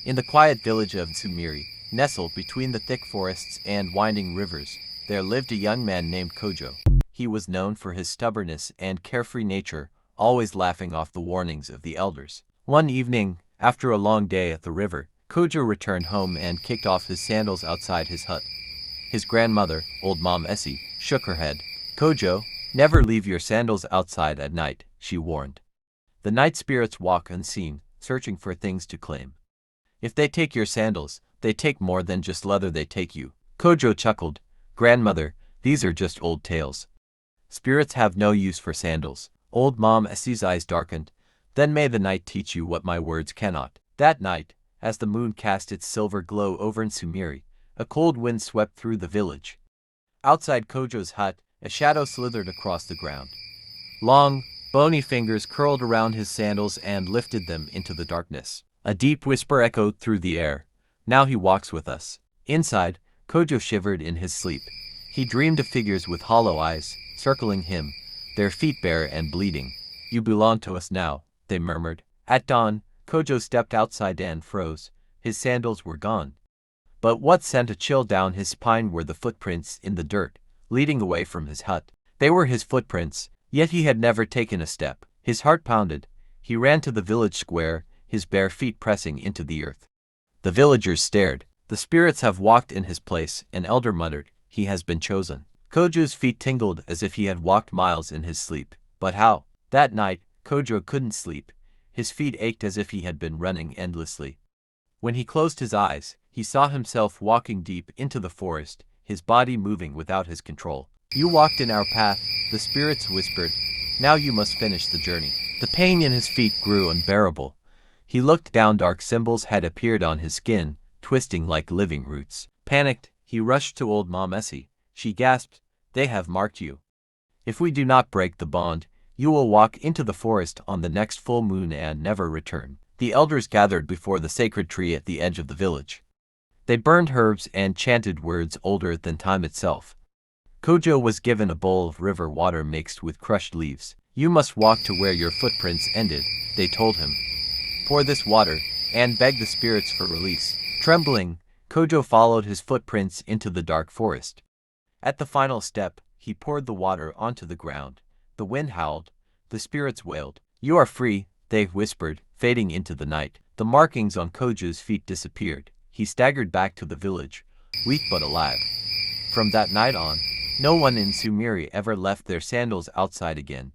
In the quiet village of Nsumire, nestled between the thick forests and winding rivers, there lived a young man named Kojo. He was known for his stubbornness and carefree nature, always laughing off the warnings of the elders. One evening, after a long day at the river, Kojo returned home and kicked off his sandals outside his hut. His grandmother, old Maame Esi, shook her head. "Kojo, never leave your sandals outside at night," she warned. "The night spirits walk unseen, searching for things to claim. If they take your sandals, they take more than just leather, they take you." Kojo chuckled. "Grandmother, these are just old tales. Spirits have no use for sandals." Old Maame Esi's eyes darkened. "Then may the night teach you what my words cannot." That night, as the moon cast its silver glow over Nsumire, a cold wind swept through the village. Outside Kojo's hut, a shadow slithered across the ground. Long, bony fingers curled around his sandals and lifted them into the darkness. A deep whisper echoed through the air. "Now he walks with us." Inside, Kojo shivered in his sleep. He dreamed of figures with hollow eyes, circling him, their feet bare and bleeding. "You belong to us now," they murmured. At dawn, Kojo stepped outside and froze. His sandals were gone. But what sent a chill down his spine were the footprints in the dirt, leading away from his hut. They were his footprints, yet he had never taken a step. His heart pounded. He ran to the village square, his bare feet pressing into the earth. The villagers stared. "The spirits have walked in his place," an elder muttered. "He has been chosen." Kojo's feet tingled as if he had walked miles in his sleep. But how? That night, Kojo couldn't sleep. His feet ached as if he had been running endlessly. When he closed his eyes, he saw himself walking deep into the forest, his body moving without his control. "You walked in our path," the spirits whispered. "Now you must finish the journey." The pain in his feet grew unbearable. He looked down. Dark symbols had appeared on his skin, twisting like living roots. Panicked, he rushed to old Maame Esi. She gasped, "They have marked you. If we do not break the bond, you will walk into the forest on the next full moon and never return." The elders gathered before the sacred tree at the edge of the village. They burned herbs and chanted words older than time itself. Kojo was given a bowl of river water mixed with crushed leaves. "You must walk to where your footprints ended," they told him. "Pour this water, and beg the spirits for release." Trembling, Kojo followed his footprints into the dark forest. At the final step, he poured the water onto the ground. The wind howled. The spirits wailed. "You are free," they whispered, fading into the night. The markings on Kojo's feet disappeared. He staggered back to the village, weak but alive. From that night on, no one in Nsumire ever left their sandals outside again.